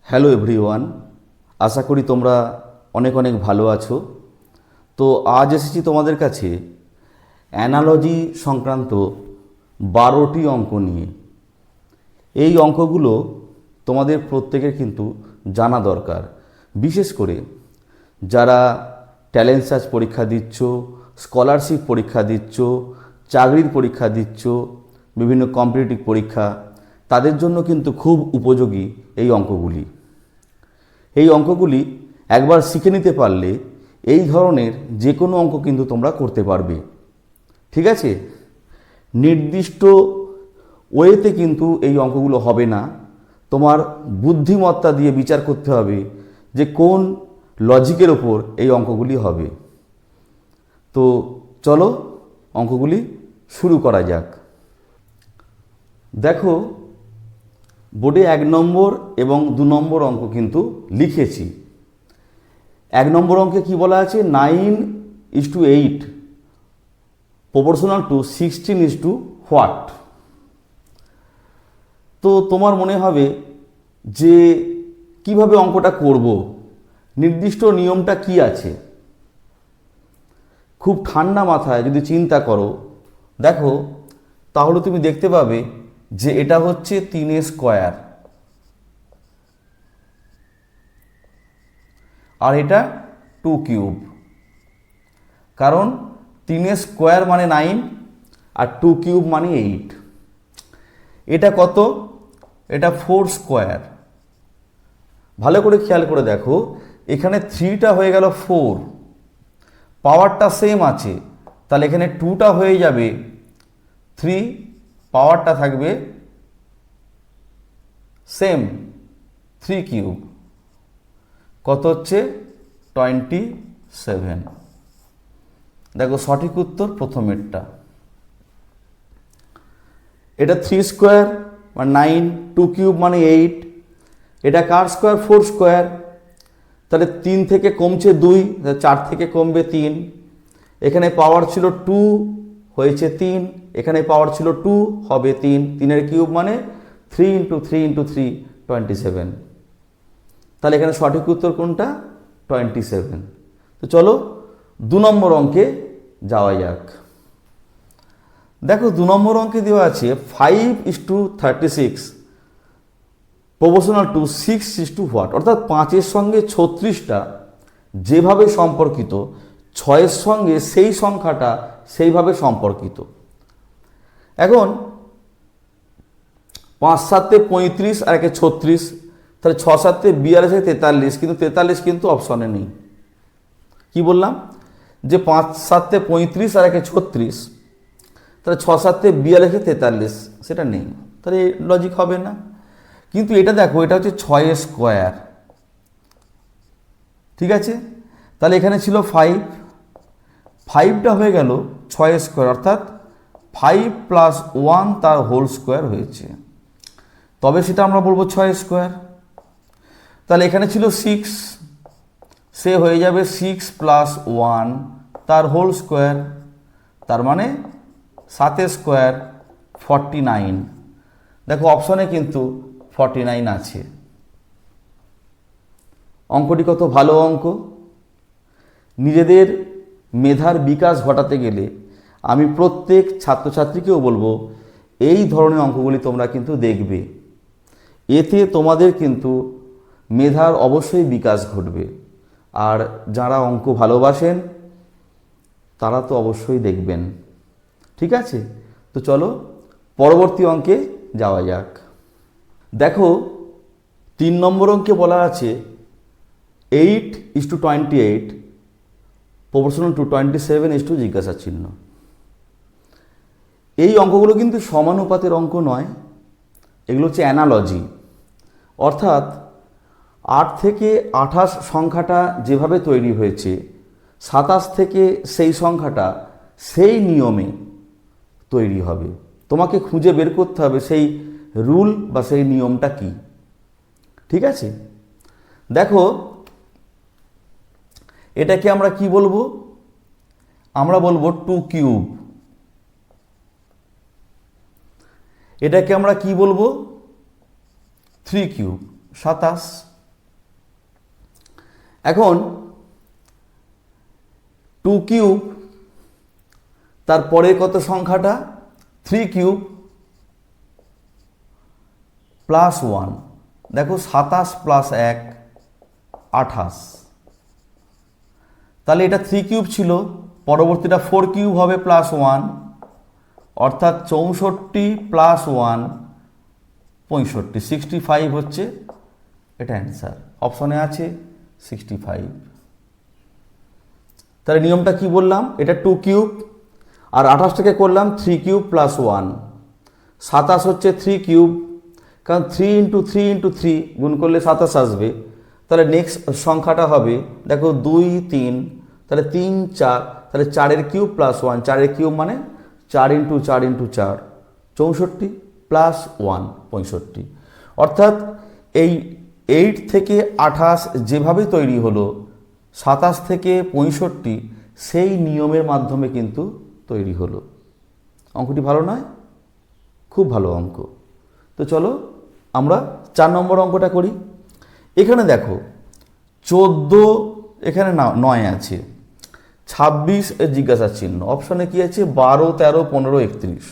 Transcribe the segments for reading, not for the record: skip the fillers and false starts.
Hello everyone, আশা করি তোমরা অনেক অনেক ভালো আছো। তো আজ এসেছি তোমাদের কাছে অ্যানালজি সংক্রান্ত 12টি অঙ্ক নিয়ে। এই অঙ্কগুলো তোমাদের প্রত্যেকের কিন্তু জানা দরকার, বিশেষ করে যারা ট্যালেন্ট সার্চ পরীক্ষা দিচ্ছ, স্কলারশিপ পরীক্ষা দিচ্ছ, চাকরির পরীক্ষা দিচ্ছ, বিভিন্ন কম্পিটিটিভ পরীক্ষা, তাদের জন্য কিন্তু খুব উপযোগী এই অঙ্কগুলি। এই অঙ্কগুলি একবার শিখে নিতে পারলে এই ধরনের যে কোনো অঙ্ক কিন্তু তোমরা করতে পারবে। ঠিক আছে? নির্দিষ্ট ওয়েতে কিন্তু এই অঙ্কগুলো হবে না, তোমার বুদ্ধিমত্তা দিয়ে বিচার করতে হবে যে কোন লজিকের ওপর এই অঙ্কগুলি হবে। তো চলো অঙ্কগুলি শুরু করা যাক। দেখো, বোর্ডে 1 নম্বর এবং 2 নম্বর অঙ্ক কিন্তু লিখেছি। 1 নম্বর অঙ্কে কি বলা আছে? 9:8 প্রপোর্শনাল টু 16 হোয়াট। তো তোমার মনে হবে যে কিভাবে অঙ্কটা করব, নির্দিষ্ট নিয়মটা কি আছে। খুব ঠান্ডা মাথায় যদি চিন্তা করো, দেখো, তাহলে তুমি দেখতে পাবে যে এটা হচ্ছে 3 স্কোয়ার আর এটা 2 কিউব। কারণ 3 স্কোয়ার মানে 9 আর 2 কিউব মানে 8। এটা কত? এটা 4 স্কোয়ার। ভালো করে খেয়াল করে দেখো, এখানে 3টা হয়ে গেল 4, পাওয়ারটা সেম আছে, তাহলে এখানে 2টা হয়ে যাবে 3, পাওয়ারটা থাকবে সেম 3 কিউব। কত হচ্ছে? 27। দেখো, সঠিক উত্তর প্রথমেরটা। এটা 3 স্কোয়ার মানে 9, 2 কিউব মানে 8। এটা কার স্কোয়ার? 4 স্কোয়ার। তাহলে 3 থেকে কমছে 2, 4 থেকে কমবে 3। এখানে পাওয়ার ছিল 2, হয়েছে 3। এখানে পাওয়ার ছিল 2, হবে 3। 3 কিউব মানে 3 × 3 × 3 27। তাহলে এখানে সঠিক উত্তর কোনটা? 27। তো চলো 2 নম্বর অঙ্কে যাওয়া যাক। দেখো, 2 নম্বর অঙ্কে দেওয়া আছে 5:36 প্রপোর্শনাল টু 6 হোয়াট। অর্থাৎ 5-এর সঙ্গে 36টা যেভাবে সম্পর্কিত, 6-এর সঙ্গে সেই সংখ্যাটা সেইভাবে সম্পর্কিত। এখন 5 × 7 = 35 আর 1 = 36, তাহলে 6 × 7 = 42 আর 43, কিন্তু 43 কিন্তু অপশনে নেই। কি বললাম? যে 5 × 7 = 35 আর 1 = 36, তাহলে 6 × 7 = 42 আর 43, সেটা নেই, তাহলে লজিক হবে না। কিন্তু এটা দেখো, এটা হচ্ছে 6 স্কোয়ার। ঠিক আছে? তাহলে এখানে ছিল 5, 5টা হয়ে গেল 6 স্কোয়ার, অর্থাৎ 5 + 1 তার হোল স্কোয়ার হয়েছে, তবে সেটা আমরা বলবো 6 স্কোয়ার। তাহলে এখানে ছিল 6, সে হয়ে যাবে 6 + 1 তার হোল স্কোয়ার, তার মানে 7 স্কোয়ার 49। দেখো, অপশনে কিন্তু 49 আছে। অঙ্কটি কত ভালো অঙ্ক। নিজেদের মেধার বিকাশ ঘটাতে গেলে আমি প্রত্যেক ছাত্রছাত্রীকেও বলবো এই ধরনের অঙ্কগুলি তোমরা কিন্তু দেখবে। এতে তোমাদের কিন্তু মেধার অবশ্যই বিকাশ ঘটবে। আর যারা অঙ্ক ভালোবাসেন তারা তো অবশ্যই দেখবেন। ঠিক আছে? তো চলো পরবর্তী অঙ্কে যাওয়া যাক। দেখো, 3 নম্বর অঙ্কে বলা আছে 8:28 প্রপোর্শনাল টু 27 জিজ্ঞাসা চিহ্ন। এই অঙ্কগুলো কিন্তু সমানুপাতের অঙ্ক নয়, এগুলো হচ্ছে অ্যানালজি। অর্থাৎ 8 থেকে 28 সংখ্যাটা যেভাবে তৈরি হয়েছে, 27 থেকে সেই সংখ্যাটা সেই নিয়মে তৈরি হবে। তোমাকে খুঁজে বের করতে হবে সেই রুল বা সেই নিয়মটা কি। ঠিক আছে? দেখো, এটাকে আমরা কি বলবো? আমরা বলবো 2 কিউব। এটাকে আমরা কি বলবো? 3 কিউব, 27। এখন 2 কিউব, তারপরে কত সংখ্যাটা 3 কিউব প্লাস 1, দেখো 27 প্লাস 1 28, তাহলে এটা 3 কিউব ছিল, পরবর্তীটা 4 কিউব হবে প্লাস 1, অর্থাৎ 64 প্লাস 1 65, 65 হচ্ছে এটা অ্যান্সার, অপশনে আছে 65। তাহলে নিয়মটা কি বললাম, এটা 2 কিউব আর 28টাকে করলাম 3 কিউব প্লাস 1, 27 হচ্ছে 3 কিউব, কারণ 3 ইন্টু 3 ইন্টু 3 গুণ করলে 27 আসবে। তাহলে নেক্সট সংখ্যাটা হবে দেখো 2 3, তাহলে 3 4, তাহলে 4 কিউব প্লাস 1, 4 কিউব মানে 4 ইন্টু 4 ইন্টু 4 64 প্লাস 1 65, অর্থাৎ এই 8 থেকে 28 যেভাবে তৈরি হলো 27 থেকে 65 সেই নিয়মের মাধ্যমে কিন্তু তৈরি হলো। অঙ্কটি ভালো নয়? খুব ভালো অঙ্ক। তো চলো আমরা 4 নম্বর অঙ্কটা করি। এখানে দেখো 14, এখানে 9 আছে, 26 এর জিজ্ঞাসা চিহ্ন, অপশনে কি আছে 12 13 15 31।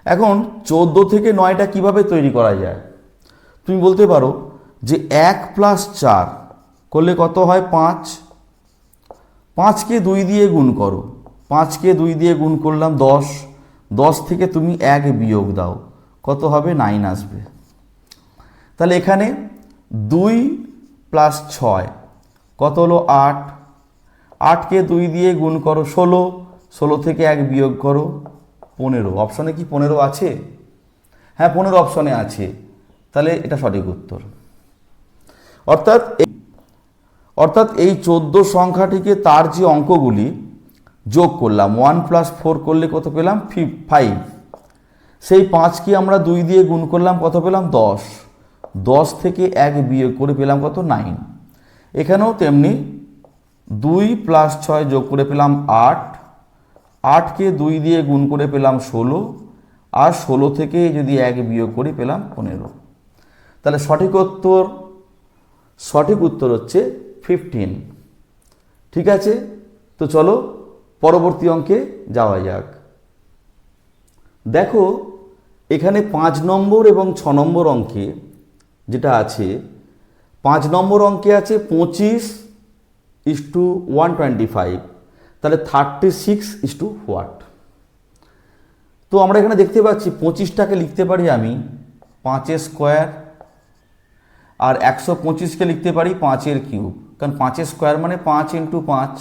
এখন 14 থেকে 9টা কিভাবে তৈরি করা যায়? তুমি বলতে পারো যে 1 প্লাস 4 করলে কত হয় 5, 5কে 2 দিয়ে গুণ করো, 5কে 2 দিয়ে গুণ করলাম 10, 10 থেকে তুমি 1 বিয়োগ দাও, কত হবে 9 আসবে। তাহলে এখানে 2 প্লাস 6 কত হলো 8, 8কে 2 দিয়ে গুণ করো 16, 16 থেকে 1 বিয়োগ করো 15, অপশনে কি 15 আছে? হ্যাঁ 15 অপশনে আছে, তাহলে এটা সঠিক উত্তর। অর্থাৎ এই 14 সংখ্যাটিকে তার যে অঙ্কগুলি যোগ করলাম, 1 প্লাস 4 করলে কত পেলাম 5, সেই 5কে আমরা 2 দিয়ে গুণ করলাম কত পেলাম 10, 10 থেকে 1 বিয়োগ করে পেলাম কত 9। এখানেও তেমনি 2 প্লাস 6 যোগ করে পেলাম 8, 8কে 2 দিয়ে গুণ করে পেলাম 16, আর 16 থেকে যদি 1 বিয়োগ করি পেলাম 15। তাহলে সঠিক উত্তর হচ্ছে 15। ঠিক আছে, তো চলো পরবর্তী অঙ্কে যাওয়া যাক। দেখো এখানে 5 নম্বর এবং 6 নম্বর অঙ্কে যেটা আছে, 5 নম্বর অঙ্কে আছে 25:125, তাহলে 36:what। তো আমরা এখানে দেখতে পাচ্ছি 25টাকে লিখতে পারি আমি 5 স্কোয়ার, আর 125কে লিখতে পারি 5 কিউব, কারণ 5 স্কোয়ার মানে 5 ইন্টু 5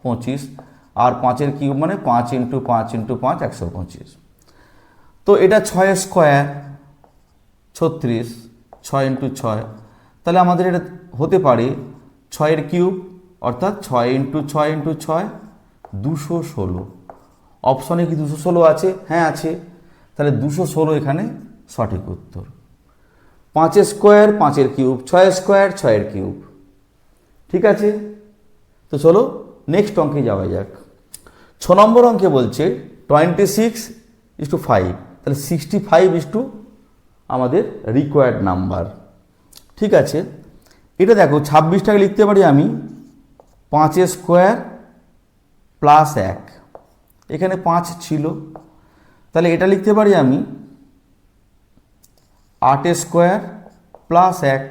25, আর 5 কিউব মানে 5 ইন্টু 5 ইন্টু 5 125। তো এটা 6 স্কোয়ার 36, 6 ইন্টু 6, তাহলে আমাদের এটা হতে পারে 6 কিউব, অর্থাৎ 6 ইন্টু 6 ইন্টু 6 216। অপশনে কি 216 আছে? হ্যাঁ আছে, তাহলে 216 এখানে সঠিক উত্তর। 5 স্কোয়ার 5 কিউব, 6 স্কোয়ার 6 কিউব। ঠিক আছে, তো চলো নেক্সট অঙ্কে যাওয়া যাক। 6 নম্বর অঙ্কে বলছে 26:5, তাহলে 65 আমাদের রিকোয়ার্ড নাম্বার। ঠিক আছে, এটা দেখো 26টাকে লিখতে পারি আমি 5 স্কোয়ার প্লাস 1, এখানে 5 ছিল, তাহলে এটা লিখতে পারি আমি 8 স্কোয়ার প্লাস 1,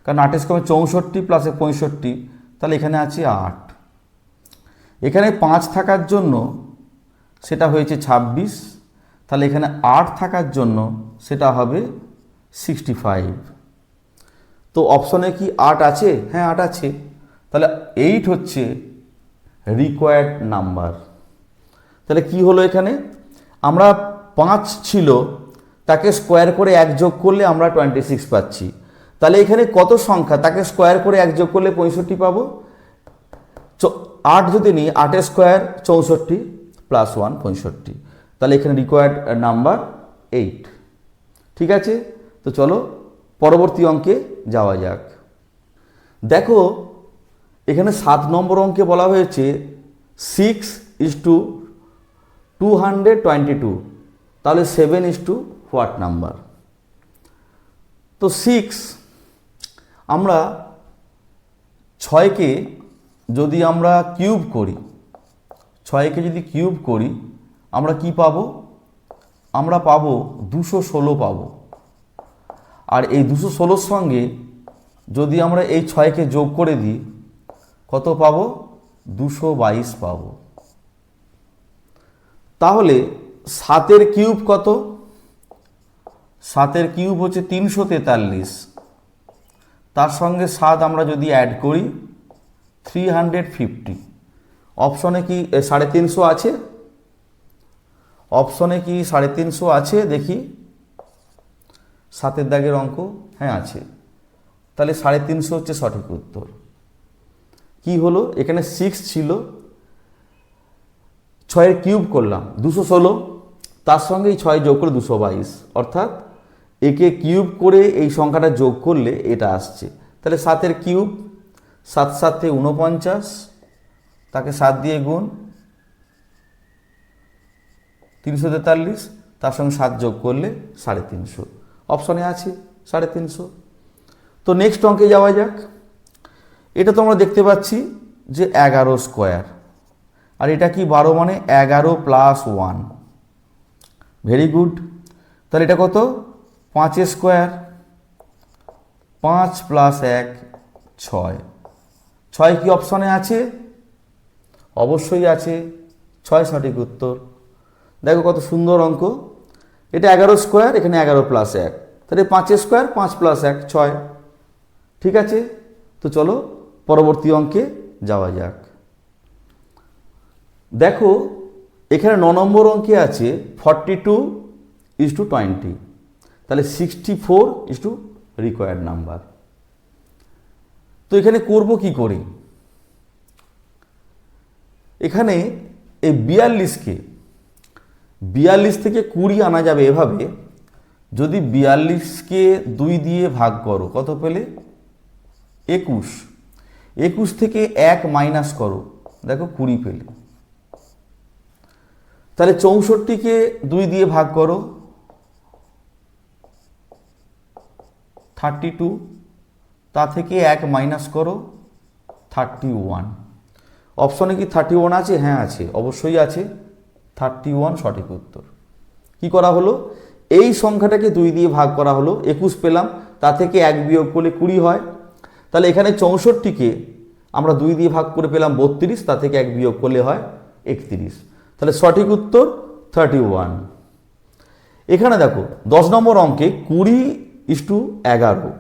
কারণ 8 স্কোয়ার 64 প্লাস 65, তাহলে এখানে আছে 8। এখানে 5 থাকার জন্য সেটা হয়েছে 26, তাহলে এখানে 8 থাকার জন্য সেটা হবে 65। তো অপশনে কি 8 আছে? হ্যাঁ 8 আছে, তাহলে 8 হচ্ছে রিকোয়ার্ড নাম্বার। তাহলে কি হলো, এখানে আমরা 5 ছিল তাকে স্কোয়ার করে 1 যোগ করলে আমরা 26 পাচ্ছি, তাহলে এখানে কত সংখ্যা তাকে স্কোয়ার করে 1 যোগ করলে 65 পাবো। 8 যদি নিই 8 স্কোয়ার 64 প্লাস 1 65, তাহলে এখানে রিকোয়ার্ড নাম্বার 8। ঠিক আছে, তো চলো পরবর্তী অঙ্কে যাওয়া যাক। দেখো এখানে 7 নম্বর অঙ্কে বলা হয়েছে 6:222, তাহলে 7:what নাম্বার। তো 6 আমরা ছয়কে যদি আমরা কিউব করি, ছয়কে যদি কিউব করি আমরা কি পাবো? আমরা পাবো 216 পাবো। আর এই 216-র সঙ্গে যদি আমরা এই 6কে যোগ করে দিই কত পাবো? 222 পাবো। তাহলে 7-এর কিউব কত? 7-এর কিউব হচ্ছে 343। তার সঙ্গে 7 আমরা যদি অ্যাড করি 350। অপশনে কি 350 আছে? অপশনে কি 350 আছে? দেখি 7-এর দাগের অঙ্ক, হ্যাঁ আছে। তাহলে 350 হচ্ছে সঠিক উত্তর। কি হলো? এখানে 6 ছিল, 6-এর কিউব করলাম 216, তার সঙ্গে এই 6 যোগ করে 222, অর্থাৎ একে কিউব করে এই সংখ্যাটা যোগ করলে এটা আসছে। তাহলে 7-এর কিউব, 7 7 49, তাকে 7 দিয়ে গুণ 343, তার সঙ্গে 7 যোগ করলে 350। অপশনে আছে 350। তো নেক্সট অঙ্কে যাওয়া যাক। এটা তো আমরা দেখতে পাচ্ছি যে 11 স্কোয়ার, আর এটা কি 12 মানে 11 প্লাস 1। Very good. তাহলে এটা কত? 5 স্কোয়ার, 5 প্লাস 1 6। 6 কি অপশনে আছে? অবশ্যই আছে, 6 সঠিক উত্তর। দেখো কত সুন্দর অঙ্ক। এটা 11 স্কোয়ার, এখানে 11 প্লাস 1, তাহলে 5 স্কোয়ার, 5 প্লাস 1 6। ঠিক আছে, তো চলো পরবর্তী অঙ্কে যাওয়া যাক। দেখো এখানে 9 নম্বর অঙ্কে আছে 42:20, তাহলে 64 রিকোয়ার্ড নাম্বার। তো এখানে করব কি করে? এখানে এই 42 থেকে 20 আনা যাবে এভাবে, যদি 42কে 2 দিয়ে ভাগ করো কত পেলে? 21। 21 থেকে 1 মাইনাস করো, দেখো 20 পেলে। তাহলে 64কে 2 দিয়ে ভাগ করো 32, তা থেকে 1 মাইনাস করো 31। অপশনে কি 31 আছে? হ্যাঁ আছে, অবশ্যই আছে, 31 সঠিক উত্তর। কি করা হলো? এই সংখ্যাটাকে 2 দিয়ে ভাগ করা হলো, 21 পেলাম, তা থেকে 1 বিয়োগ করলে 20 হয়। তাহলে এখানে 64কে আমরা 2 দিয়ে ভাগ করে পেলাম 32, তা থেকে 1 বিয়োগ করলে হয় 31। তাহলে সঠিক উত্তর 31। এখানে দেখো 10 নম্বর অঙ্কে 20:11,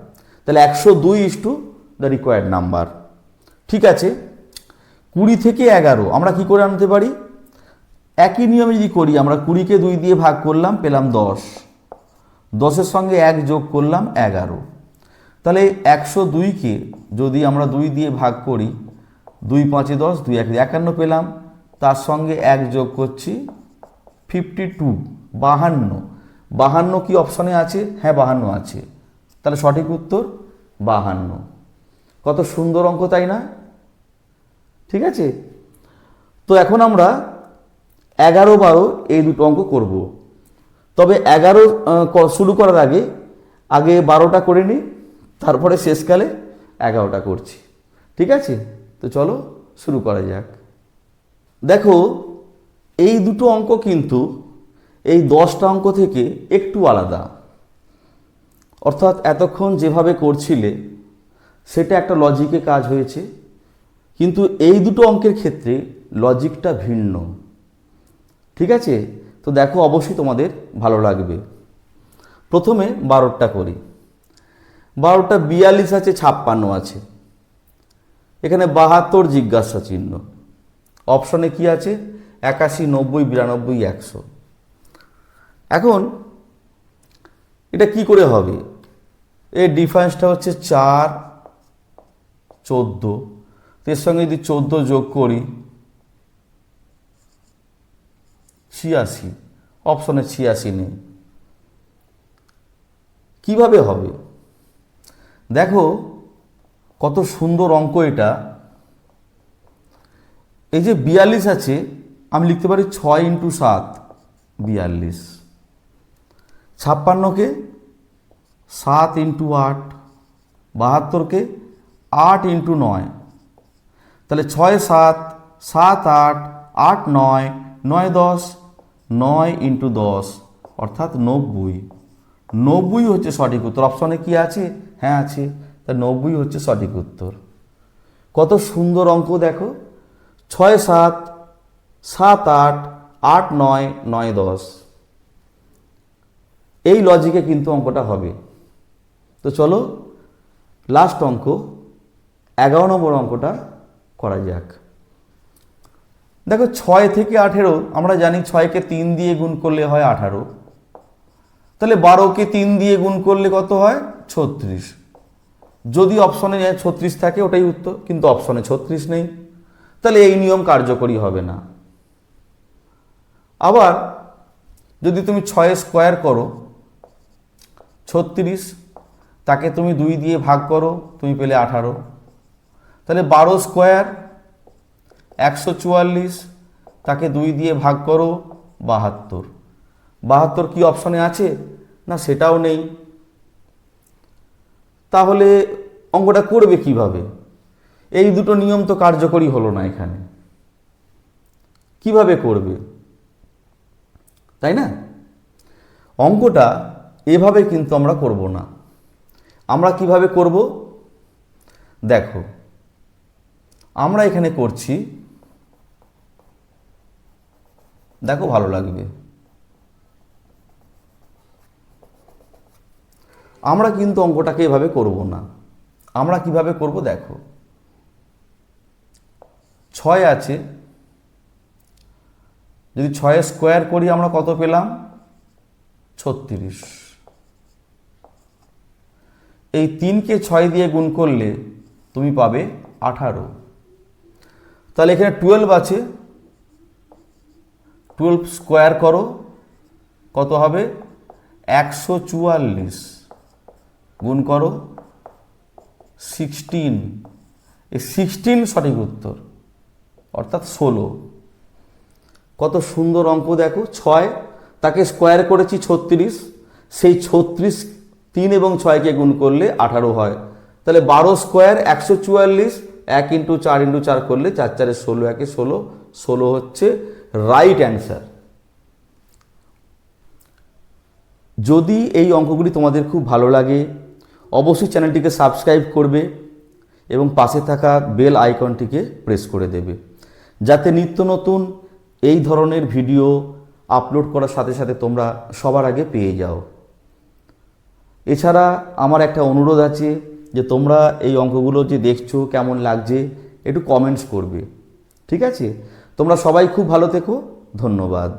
তাহলে 102 দ্য রিকোয়ার্ড নাম্বার। ঠিক আছে, 20 থেকে 11 আমরা কি করে আনতে পারি? একই নিয়মে যদি করি, আমরা 20কে 2 দিয়ে ভাগ করলাম, পেলাম 10, 10-এর সঙ্গে 1 যোগ করলাম 11। তাহলে 102কে যদি আমরা 2 দিয়ে ভাগ করি, 2 5 10, 2 1 51 পেলাম, তার সঙ্গে 1 যোগ করছি 52, 52। 52 কি অপশনে আছে? হ্যাঁ 52 আছে, তাহলে সঠিক উত্তর 52। কত সুন্দর অঙ্ক, তাই না? ঠিক আছে, তো এখন আমরা 11 12 এই দুটো অঙ্ক করব। তবে 11 শুরু করার আগে 12টা করে নিই, তারপরে শেষকালে 11টা করছি। ঠিক আছে, তো চলো শুরু করা যাক। দেখো এই দুটো অঙ্ক কিন্তু এই 10টা অঙ্ক থেকে একটু আলাদা, অর্থাৎ এতক্ষণ যেভাবে করছিলে সেটা একটা লজিকে কাজ হয়েছে, কিন্তু এই দুটো অঙ্কের ক্ষেত্রে লজিকটা ভিন্ন। ঠিক আছে, তো দেখো অবশ্যই তোমাদের ভালো লাগবে। প্রথমে 12টা করি। 12টা 42 আছে, 56 আছে, এখানে 72 জিজ্ঞাসা চিহ্ন। অপশনে কি আছে? 81 90 92 100। এখন এটা কি করে হবে? এর ডিফারেন্সটা হচ্ছে 4 14, এর সঙ্গে যদি 14 যোগ করি 86, অপশনে 86 নেই। কিভাবে হবে? দেখো কত সুন্দর অঙ্ক এটা। এই যে 42 আছে, আমি লিখতে পারি 6 × 7 42, 56কে 7 × 8, 72কে 8 × 9 তাহলে 6 7 7 8 8 9 9 10, 9 × 10 অর্থাৎ 90। 90 হচ্ছে সঠিক উত্তর। অপশনে কি আছে? হ্যাঁ আছে, তা 90 হচ্ছে সঠিক উত্তর। কত সুন্দর অঙ্ক দেখো, 6 7 7 8 8 9 9 10, এই লজিকে কিন্তু অঙ্কটা হবে। তো চলো লাস্ট অঙ্ক 11 নম্বর অঙ্কটা করা যাক। দেখো 6 থেকে 18, আমরা জানি 6কে 3 দিয়ে গুণ করলে হয় 18, তাহলে 12কে 3 দিয়ে গুণ করলে কত হয়? 36। যদি অপশনে 36 থাকে ওটাই উত্তর, কিন্তু অপশনে 36 নেই, তাহলে এই নিয়ম কার্যকরী হবে না। আবার যদি তুমি 6 স্কোয়ার করো 36, তাকে তুমি 2 দিয়ে ভাগ করো, তুমি পেলে 18, তাহলে 12 স্কোয়ার 144, তাকে 2 দিয়ে ভাগ করো 72। 72 কি অপশনে আছে? না, সেটাও নেই। তাহলে অঙ্কটা করবে কিভাবে? এই দুটো নিয়ম তো কার্যকরী হলো না এখানে, কিভাবে করবে, তাই না? অঙ্কটা এভাবে কিন্তু আমরা করব না। আমরা কিভাবে করব দেখো, আমরা এখানে করছি, দেখো ভালো লাগবে। আমরা কিন্তু অঙ্কটাকে এভাবে করব না। আমরা কিভাবে করব দেখো, 6 আছে, যদি 6 স্কোয়ার করি আমরা কত পেলাম? 36। এই 3কে 6 দিয়ে গুণ করলে তুমি পাবে 18। তাহলে এখানে 12 আছে, 12 স্কোয়ার করো, কত হবে? 144 গুণ করো 16, এই 16 সঠিক উত্তর, অর্থাৎ 16। কত সুন্দর অঙ্ক দেখো, 6 তাকে স্কোয়ার করেছি 36, সেই 36 3 এবং 6কে গুণ করলে 18 হয়, তাহলে 12 স্কোয়ার 144, 1 × 4 × 4 করলে 4 4 16, 1 16, 16 হচ্ছে রাইট অ্যান্সার। যদি এই অঙ্কগুলি তোমাদের খুব ভালো লাগে অবশ্যই চ্যানেলটিকে সাবস্ক্রাইব করবে এবং পাশে থাকা বেল আইকনটিকে প্রেস করে দেবে, যাতে নিত্য নতুন এই ধরনের ভিডিও আপলোড করার সাথে সাথে তোমরা সবার আগে পেয়ে যাও। এছাড়া আমার একটা অনুরোধ আছে যে তোমরা এই অঙ্কগুলো যে দেখছো কেমন লাগছে একটু কমেন্টস করবে, ঠিক আছে? তোমরা সবাই খুব ভালো থেকো, ধন্যবাদ।